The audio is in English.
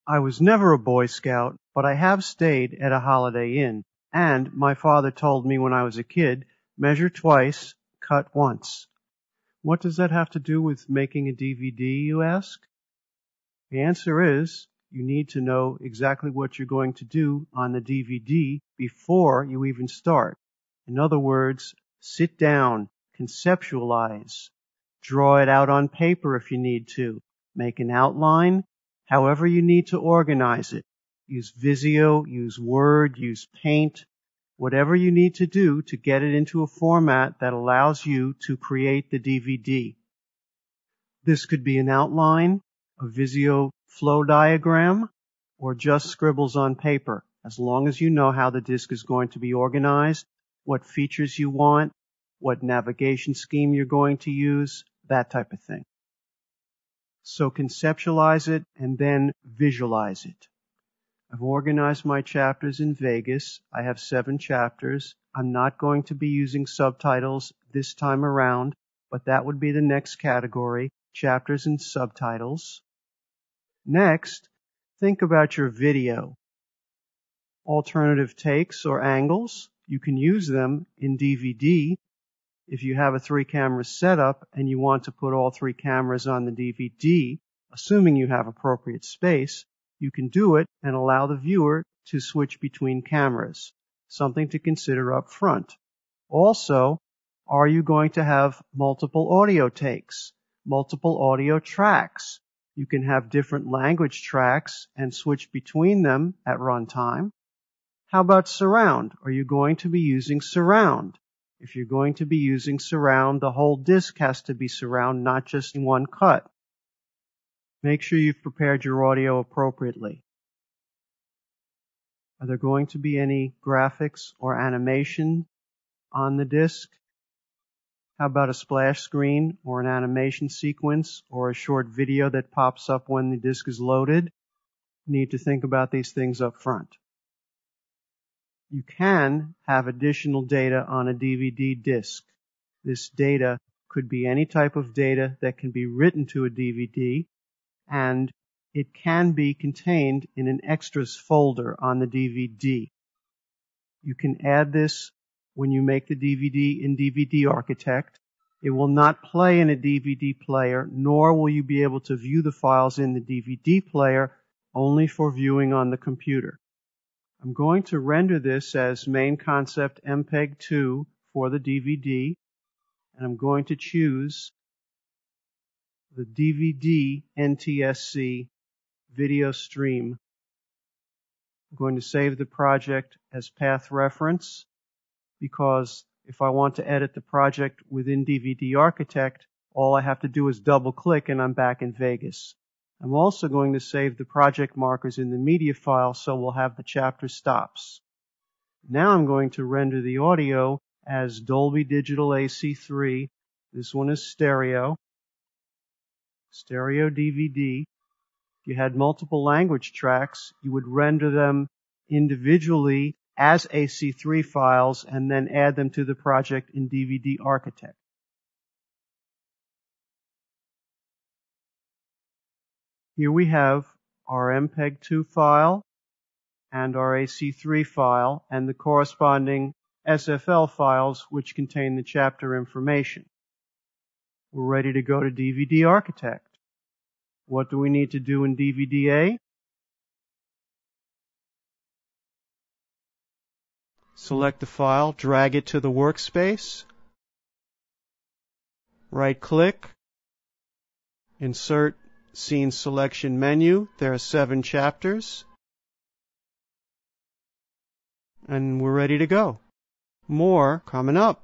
I was never a Boy Scout, but I have stayed at a Holiday Inn, and my father told me when I was a kid, measure twice, cut once. What does that have to do with making a DVD, you ask? The answer is, you need to know exactly what you're going to do on the DVD before you even start. In other words, sit down, conceptualize, draw it out on paper if you need to, make an outline, however you need to organize it. Use Visio, use Word, use Paint, whatever you need to do to get it into a format that allows you to create the DVD. This could be an outline, a Visio flow diagram, or just scribbles on paper, as long as you know how the disk is going to be organized, what features you want, what navigation scheme you're going to use, that type of thing. So conceptualize it and then visualize it. I've organized my chapters in Vegas. I have 7 chapters. I'm not going to be using subtitles this time around, but that would be the next category, chapters and subtitles. Next, think about your video. Alternative takes or angles, you can use them in DVD. If you have a 3-camera setup and you want to put all 3 cameras on the DVD, assuming you have appropriate space, you can do it and allow the viewer to switch between cameras, something to consider up front. Also, are you going to have multiple audio takes, multiple audio tracks? You can have different language tracks and switch between them at runtime. How about surround? Are you going to be using surround? If you're going to be using surround, the whole disc has to be surround, not just in one cut. Make sure you've prepared your audio appropriately. Are there going to be any graphics or animation on the disc? How about a splash screen or an animation sequence or a short video that pops up when the disc is loaded? You need to think about these things up front. You can have additional data on a DVD disc. This data could be any type of data that can be written to a DVD, and it can be contained in an extras folder on the DVD. You can add this when you make the DVD in DVD Architect. It will not play in a DVD player, nor will you be able to view the files in the DVD player, only for viewing on the computer. I'm going to render this as main concept MPEG-2 for the DVD, and I'm going to choose the DVD NTSC video stream. I'm going to save the project as path reference, because if I want to edit the project within DVD Architect, all I have to do is double click and I'm back in Vegas. I'm also going to save the project markers in the media file, so we'll have the chapter stops. Now I'm going to render the audio as Dolby Digital AC3. This one is stereo DVD. If you had multiple language tracks, you would render them individually as AC3 files and then add them to the project in DVD Architect. Here we have our MPEG-2 file and our AC3 file and the corresponding SFL files which contain the chapter information. We're ready to go to DVD Architect. What do we need to do in DVD-A? Select the file, drag it to the workspace, right-click, insert Scene Selection menu. There are 7 chapters, and we're ready to go. More coming up.